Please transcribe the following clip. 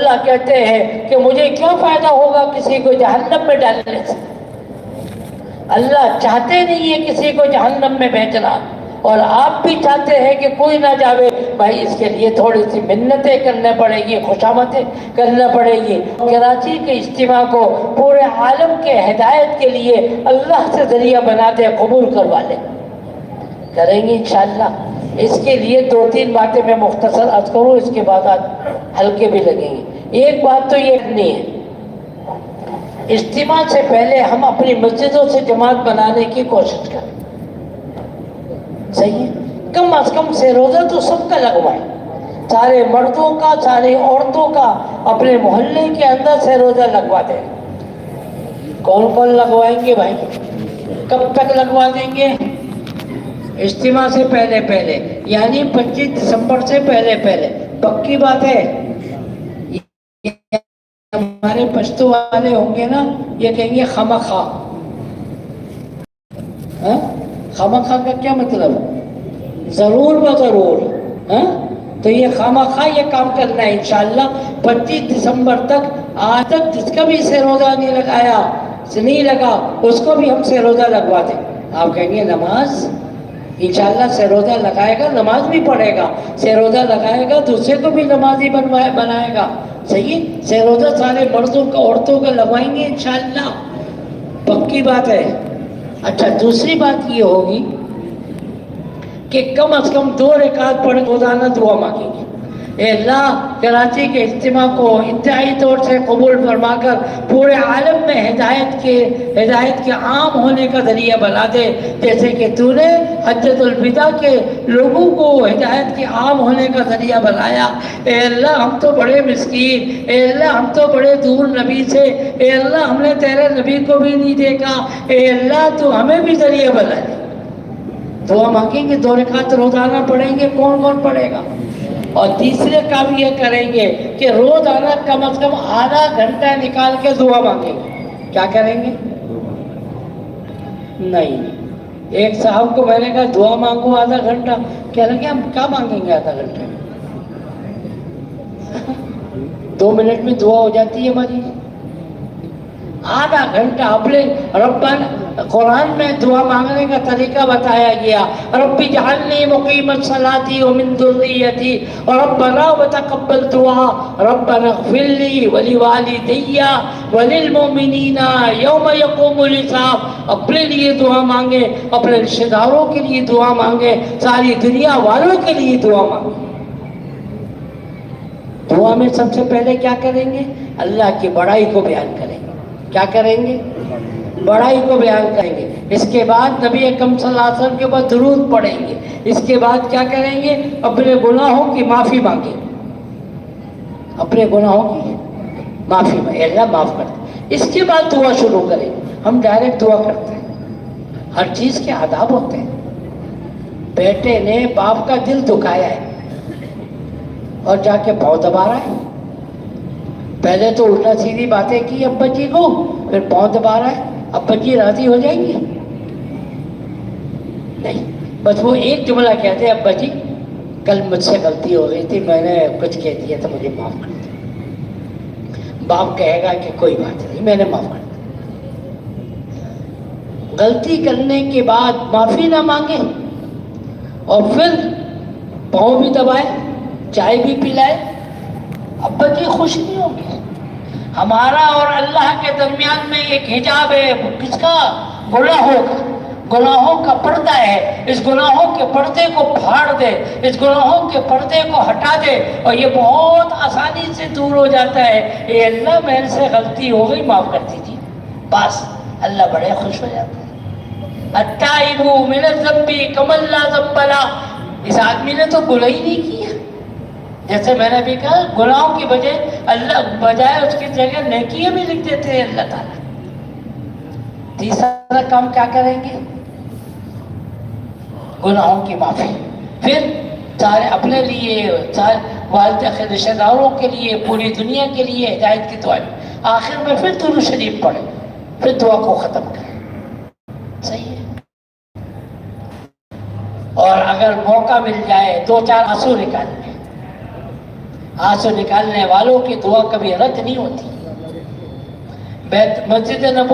اللہ کہتے ہیں کہ مجھے کیا فائدہ ہوگا کسی کو جہنم میں ڈالنے سے؟ اللہ چاہتے نہیں ہے کسی کو جہنم میں بھیجنا، اور آپ بھی چاہتے ہیں کہ کوئی نہ جاوے۔ بھائی اس کے لیے تھوڑی سی منتیں کرنا پڑے گی، خوشامدیں کرنا پڑے گی۔ کراچی کے اجتماع کو پورے عالم کے ہدایت کے لیے اللہ سے ذریعہ بنا دے، قبول کروا لیں، کریں گے انشاءاللہ۔ اس کے لیے 2-3 باتیں میں مختصر عرض کروں، اس کے بعد ہلکے بھی لگیں گے۔ ایک بات تو یہ نہیں ہے، اجتماع سے پہلے ہم اپنی مسجدوں سے جماعت بنانے کی کوشش کریں، صحیح ہے؟ کم از کم سے روزہ تو سب کا لگوائیں، سارے مردوں کا، سارے عورتوں کا، اپنے محلے کے اندر سے روزہ لگوا دیں۔ کون کون لگوائیں گے بھائی؟ کب تک لگوا دیں گے؟ اجتماع سے پہلے یعنی 25 دسمبر سے پہلے پکی بات ہے۔ ہمارے پشتو والے ہوں گے نا، یہ کہیں گے خامخواہ۔ خامخواہ کا کیا مطلب؟ ضرور بضرور۔ تو یہ خامخواہ یہ کام کرنا ہے انشاءاللہ 25 دسمبر تک۔ آج تک جس کا بھی سے روزہ نہیں لگایا، نہیں لگا، اس کو بھی ہم سے روزہ لگوا دیں۔ آپ کہیں گے نماز؟ انشاءاللہ سے روزہ لگائے گا، نماز بھی پڑھے گا، سے روزہ لگائے گا دوسرے کو بھی نمازی بنائے گا، صحیح؟ سے روزہ سارے مردوں کا، عورتوں کا لگوائیں گے انشاءاللہ، پکی بات ہے۔ اچھا، دوسری بات یہ ہوگی کہ کم از کم 2 رکعت پڑھ روزانہ دعا مانگیں گے، اے اللہ کراچی کے اجتماع کو انتہائی طور سے قبول فرما کر پورے عالم میں ہدایت کے عام ہونے کا ذریعہ بنا دے، جیسے کہ تو نے حجۃ الوداع کے لوگوں کو ہدایت کے عام ہونے کا ذریعہ بنایا۔ اے اللہ ہم تو بڑے مسکین، اے اللہ ہم تو بڑے دور نبی سے، اے اللہ ہم نے تیرے نبی کو بھی نہیں دیکھا، اے اللہ تو ہمیں بھی ذریعہ بنا دے۔ دعا مانگیں گے، 2 رکعت روزانہ پڑھیں گے، کون پڑھے گا؟ اور تیسرے کام یہ کریں گے کہ روزانہ کم از کم آدھا گھنٹہ نکال کے دعا مانگیں گے۔ کیا کریں گے؟ نہیں، ایک صاحب کو میں نے کہا دعا مانگو آدھا گھنٹہ، کہہ رہے ہیں ہم کیا مانگیں گے آدھا گھنٹے میں؟ 2 منٹ میں دعا ہو جاتی ہے ہماری۔ آدھا گھنٹہ اپنے قرآن میں دعا مانگنے کا طریقہ بتایا گیا، رب اجعلنی مقیم الصلاۃ ومن ذریتی ربنا وتقبل دعا ربنا اغفر لی ولوالدی وللمؤمنین یوم یقوم الحساب۔ اپنے لیے دعا مانگے، اپنے رشتہ داروں کے لیے دعا مانگے، ساری دنیا والوں کے لیے دعا مانگے۔ دعا میں سب سے پہلے کیا کریں گے؟ اللہ کی بڑائی کو بیان کریں گے۔ کیا کریں گے؟ بڑائی کو بیان کریں گے۔ اس کے بعد نبی اکرم صلی اللہ علیہ وسلم کے اوپر درود پڑھیں گے۔ اس کے بعد کیا کریں گے؟ اپنے گناہوں کی معافی مانگیں گے، اپنے گناہوں کی معافی مانگیں، اللہ معاف کر دے۔ اس کے بعد دعا شروع کریں گے۔ ہم ڈائریکٹ دعا کرتے ہیں، ہر چیز کے آداب ہوتے ہیں۔ بیٹے نے باپ کا دل دکھایا ہے اور جا کے پاؤں دبا رہا ہے، پہلے تو الٹا سیدھی باتیں کی ابا جی کو، پھر پاؤں دبا رہا ہے، ابا جی راضی ہو جائیں گے؟ نہیں، بس وہ ایک جملہ کہتے ہیں ابا جی کل مجھ سے غلطی ہو گئی تھی، میں نے کچھ کہہ دیا تھا، مجھے معاف کر دیں۔ باپ کہے گا کہ کوئی بات نہیں، میں نے معاف کر دیا۔ غلطی کرنے کے بعد معافی نہ مانگے اور پھر پاؤں بھی دبائے، چائے بھی پلائے، ابا جی خوش نہیں ہوں گے۔ ہمارا اور اللہ کے درمیان میں ایک حجاب ہے، کس کا؟ گناہوں کا، گناہوں کا پردہ ہے۔ اس گناہوں کے پردے کو پھاڑ دے، اس گناہوں کے پردے کو ہٹا دے، اور یہ بہت آسانی سے دور ہو جاتا ہے۔ اے اللہ میرے سے غلطی ہو گئی، معاف کر دیجیے، بس اللہ بڑے خوش ہو جاتا ہے۔ التائب من الذنب کمن لا ذنب لہ۔ اس آدمی نے تو گناہ ہی نہیں کیا، جیسے میں نے بھی کہا گناہوں کی بجائے اس کی جگہ نیکیاں بھی لکھ دیتے ہیں اللہ تعالیٰ۔ تیسرا کام کیا کریں گے؟ گناہوں کی معافی، پھر سارے اپنے لیے، والدہ کے رشتہ داروں کے لیے، پوری دنیا کے لیے ہدایت کی دعا، آخر میں پھر درود شریف پڑھیں، پھر دعا کو ختم کریں، صحیح ہے؟ اور اگر موقع مل جائے 2-4 آنسو نکال لیں، آنسو نکالنے والوں کی دعا کبھی رد نہیں ہوتی. مسجد نبوی